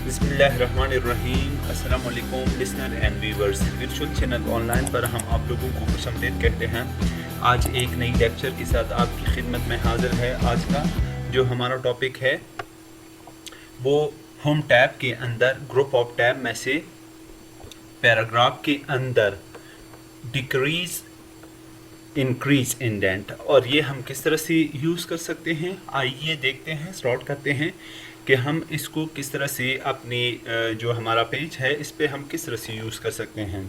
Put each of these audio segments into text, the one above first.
बिस्मिल्लाहिर्रहमानिर्रहीम। अस्सलाम वालेकुम listener and viewers. Virtual channel online पर हम आप लोगों को खुशामदीद कहते हैं। आज एक नई लेक्चर के साथ आपकी खिदमत में हाजिर है। आज का जो हमारा टॉपिक है वो होम टैब के अंदर ग्रुप ऑफ टैब में से पैराग्राफ के अंदर डिक्रीज इंक्रीज इंडेंट, और ये हम किस तरह से यूज़ कर सकते हैं। आइए देखते हैं, स्टार्ट करते हैं कि हम इसको किस तरह से अपनी जो हमारा पेज है इस पे हम किस तरह से यूज़ कर सकते हैं।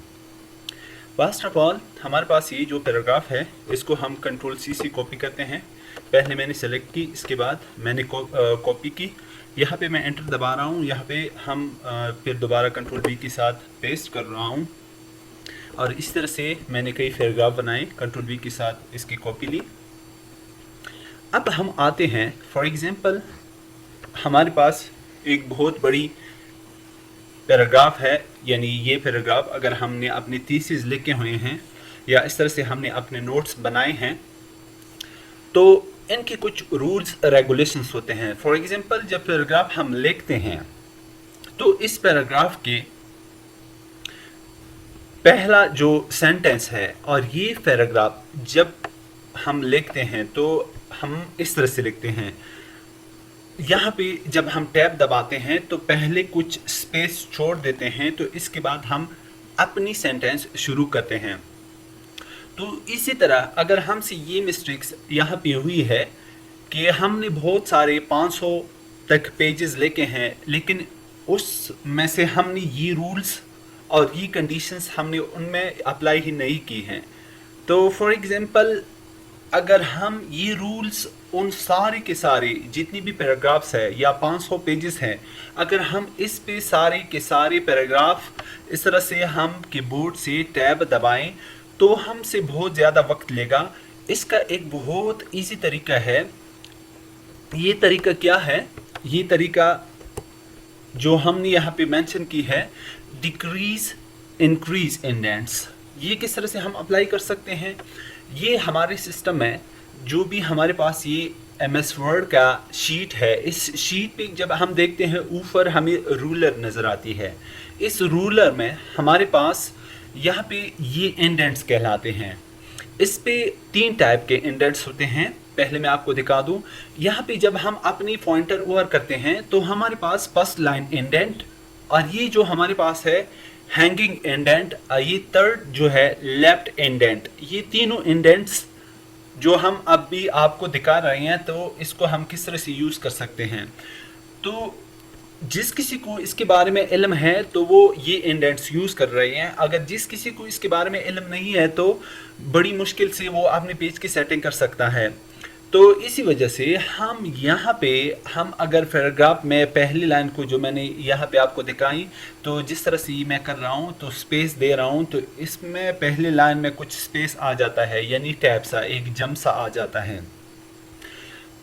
फर्स्ट ऑफ ऑल हमारे पास ये जो पैराग्राफ है इसको हम कंट्रोल C से कॉपी करते हैं। पहले मैंने सेलेक्ट की, इसके बाद मैंने कॉपी की। यहाँ पे मैं एंटर दबा रहा हूँ। यहाँ पे हम फिर दोबारा कंट्रोल V के साथ पेस्ट कर रहा हूँ, और इस तरह से मैंने कई पैराग्राफ बनाए। कंट्रोल V के साथ इसकी कॉपी ली। अब हम आते हैं, फॉर एग्जांपल हमारे पास एक बहुत बड़ी पैराग्राफ है, यानी ये पैराग्राफ अगर हमने अपनी थीसिस लिखे हुए हैं या इस तरह से हमने अपने नोट्स बनाए हैं तो इनके कुछ रूल्स रेगुलेशंस होते हैं। फॉर एग्जांपल जब पैराग्राफ हम लिखते हैं तो इस पैराग्राफ के पहला जो सेंटेंस है और ये पैराग्राफ जब हम लिखते हैं तो हम इस तरह से लिखते हैं। यहाँ पे जब हम टैब दबाते हैं तो पहले कुछ स्पेस छोड़ देते हैं, तो इसके बाद हम अपनी सेंटेंस शुरू करते हैं। तो इसी तरह अगर हमसे ये मिस्टेक्स यहाँ पे हुई है कि हमने बहुत सारे 500 तक पेजेस लेके हैं, लेकिन उस में से हमने ये रूल्स और ये कंडीशंस हमने उनमें अप्लाई ही नहीं की हैं। तो फॉर एग्जांपल अगर हम ये रूल्स उन सारे के सारे जितनी भी पैराग्राफ्स है या 500 पेजेस हैं, अगर हम इस पे सारे के सारे पैराग्राफ इस तरह से हम कीबोर्ड से टैब दबाएं तो हमसे बहुत ज़्यादा वक्त लेगा। इसका एक बहुत इजी तरीका है। ये तरीका क्या है? ये तरीका जो हमने यहाँ पे मेंशन की है, डिक्रीज इंक्रीज इंडेंट्स, ये किस तरह से हम अप्लाई कर सकते हैं। ये हमारे सिस्टम में जो भी हमारे पास ये MS वर्ड का शीट है, इस शीट पे जब हम देखते हैं ऊपर हमें रूलर नज़र आती है। इस रूलर में हमारे पास यहाँ पे ये इंडेंट्स कहलाते हैं। इस पे 3 टाइप के इंडेंट्स होते हैं। पहले मैं आपको दिखा दूं, यहाँ पे जब हम अपनी पॉइंटर ओवर करते हैं तो हमारे पास फर्स्ट लाइन इंडेंट, और ये जो हमारे पास है हैंगिंग इंडेंट, ये थर्ड जो है लेफ्ट इंडेंट। ये तीनों इंडेंट्स जो हम अब भी आपको दिखा रहे हैं, तो इसको हम किस तरह से यूज़ कर सकते हैं। तो जिस किसी को इसके बारे में इल्म है तो वो ये इंडेंट्स यूज़ कर रहे हैं। अगर जिस किसी को इसके बारे में इल्म नहीं है तो बड़ी मुश्किल से वो अपने पेज की सेटिंग कर सकता है। तो इसी वजह से हम यहाँ पे हम अगर पैराग्राफ में पहली लाइन को जो मैंने यहाँ पे आपको दिखाई, तो जिस तरह से मैं कर रहा हूँ तो स्पेस दे रहा हूँ, तो इसमें पहली लाइन में कुछ स्पेस आ जाता है, यानी टैब सा एक जम सा आ जाता है।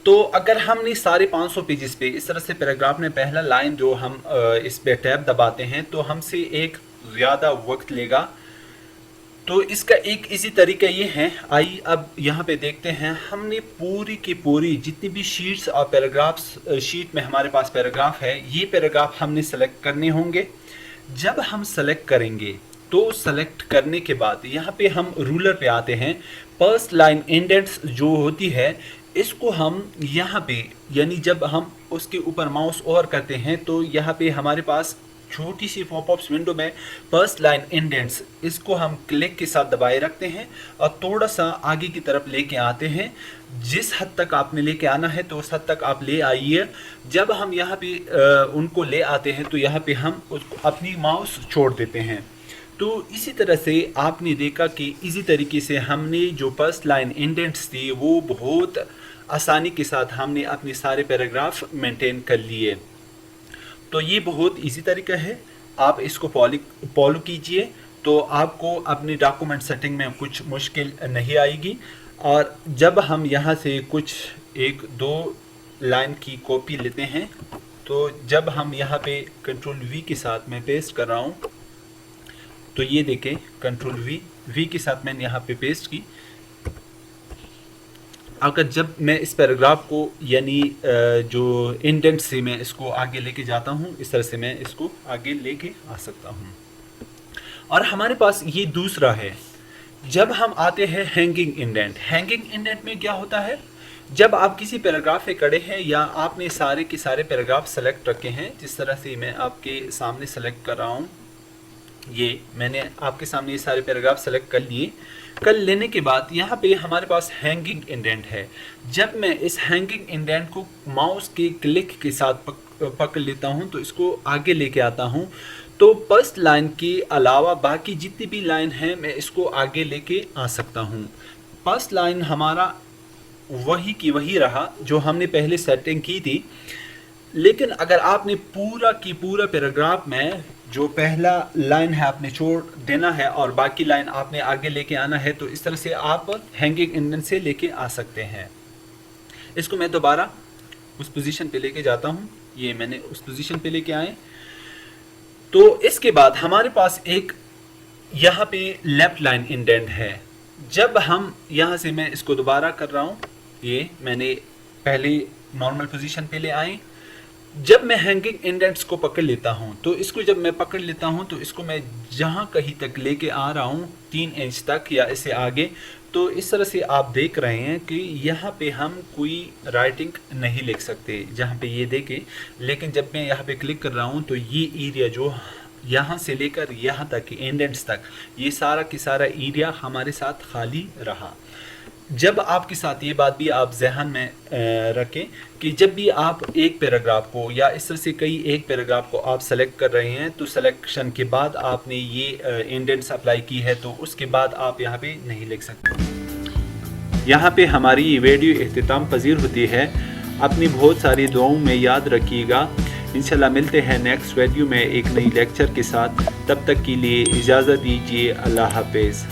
तो अगर हमने सारे 500 पेजेस पे इस तरह से पैराग्राफ में पहला लाइन जो हम इस पे टैब दबाते हैं तो हमसे एक ज़्यादा वक्त लेगा। तो इसका एक इसी तरीका ये है। आइए अब यहाँ पे देखते हैं, हमने पूरी की पूरी जितनी भी शीट्स और पैराग्राफ्स शीट में हमारे पास पैराग्राफ है, ये पैराग्राफ हमने सेलेक्ट करने होंगे। जब हम सेलेक्ट करेंगे तो सेलेक्ट करने के बाद यहाँ पे हम रूलर पे आते हैं। फर्स्ट लाइन इंडेंट्स जो होती है इसको हम यहाँ पे, यानी जब हम उसके ऊपर माउस ओवर करते हैं तो यहाँ पे हमारे पास छोटी सी पॉपअप्स विंडो में फर्स्ट लाइन इंडेंट्स, इसको हम क्लिक के साथ दबाए रखते हैं और थोड़ा सा आगे की तरफ लेके आते हैं। जिस हद तक आपने लेके आना है तो उस हद तक आप ले आइए। जब हम यहाँ पे उनको ले आते हैं तो यहाँ पे हम उसको अपनी माउस छोड़ देते हैं। तो इसी तरह से आपने देखा कि इसी तरीके से हमने जो फर्स्ट लाइन इंडेंट्स थी वो बहुत आसानी के साथ हमने अपने सारे पैराग्राफ मेंटेन कर लिए। तो ये बहुत इजी तरीका है, आप इसको फॉलो कीजिए तो आपको अपनी डॉक्यूमेंट सेटिंग में कुछ मुश्किल नहीं आएगी। और जब हम यहाँ से कुछ 1-2 लाइन की कॉपी लेते हैं, तो जब हम यहाँ पे कंट्रोल V के साथ मैं पेस्ट कर रहा हूँ, तो ये देखें कंट्रोल V के साथ मैंने यहाँ पे पेस्ट की। अगर जब मैं इस पैराग्राफ को यानी जो इंडेंट से मैं इसको आगे लेके जाता हूँ, इस तरह से मैं इसको आगे लेके आ सकता हूँ। और हमारे पास ये दूसरा है, जब हम आते हैं हैंगिंग इंडेंट। हैंगिंग इंडेंट में क्या होता है, जब आप किसी पैराग्राफ पे खड़े हैं या आपने सारे के सारे पैराग्राफ सेलेक्ट रखे हैं, जिस तरह से मैं आपके सामने सेलेक्ट कर रहा हूँ, ये मैंने आपके सामने ये सारे पैराग्राफ सेलेक्ट कर लिए। कर लेने के बाद यहाँ पे हमारे पास हैंगिंग इंडेंट है। जब मैं इस हैंगिंग इंडेंट को माउस के क्लिक के साथ पकड़ लेता हूँ तो इसको आगे लेके आता हूँ, तो फर्स्ट लाइन के अलावा बाकी जितनी भी लाइन है मैं इसको आगे लेके आ सकता हूँ। फर्स्ट लाइन हमारा वही की वही रहा जो हमने पहले सेटिंग की थी, लेकिन अगर आपने पूरा की पूरा पैराग्राफ में जो पहला लाइन है आपने छोड़ देना है और बाकी लाइन आपने आगे लेके आना है, तो इस तरह से आप हैंगिंग इंडेंट से लेके आ सकते हैं। इसको मैं दोबारा उस पोजीशन पे लेके जाता हूँ, ये मैंने उस पोजीशन पे लेके आए। तो इसके बाद हमारे पास एक यहाँ पे लेफ्ट लाइन इंडेंट है। जब हम यहाँ से मैं इसको दोबारा कर रहा हूँ, ये मैंने पहले नॉर्मल पोजीशन पे ले आए। जब मैं हैंगिंग इंडेंट्स को पकड़ लेता हूँ, तो इसको जब मैं पकड़ लेता हूँ तो इसको मैं जहाँ कहीं तक लेके आ रहा हूँ 3 इंच तक या इससे आगे, तो इस तरह से आप देख रहे हैं कि यहाँ पे हम कोई राइटिंग नहीं लिख सकते जहाँ पे ये देखें। लेकिन जब मैं यहाँ पे क्लिक कर रहा हूँ तो ये एरिया जो यहाँ से लेकर यहाँ तक इंडेंट्स तक, ये सारा की सारा एरिया हमारे साथ खाली रहा। जब आपके साथ ये बात भी आप जहन में रखें कि जब भी आप एक पैराग्राफ को या इस तरह से कई एक पैराग्राफ को आप सेलेक्ट कर रहे हैं, तो सिलेक्शन के बाद आपने ये इंडेंट्स अप्लाई की है, तो उसके बाद आप यहाँ पे नहीं लिख सकते। यहाँ पे हमारी ये वीडियो इख्तिताम पजीर होती है। अपनी बहुत सारी दुआओं में याद रखिएगा। इंशाल्लाह मिलते हैं नेक्स्ट वीडियो में एक नई लेक्चर के साथ। तब तक के लिए इजाज़त दीजिए। अल्लाह हाफिज़।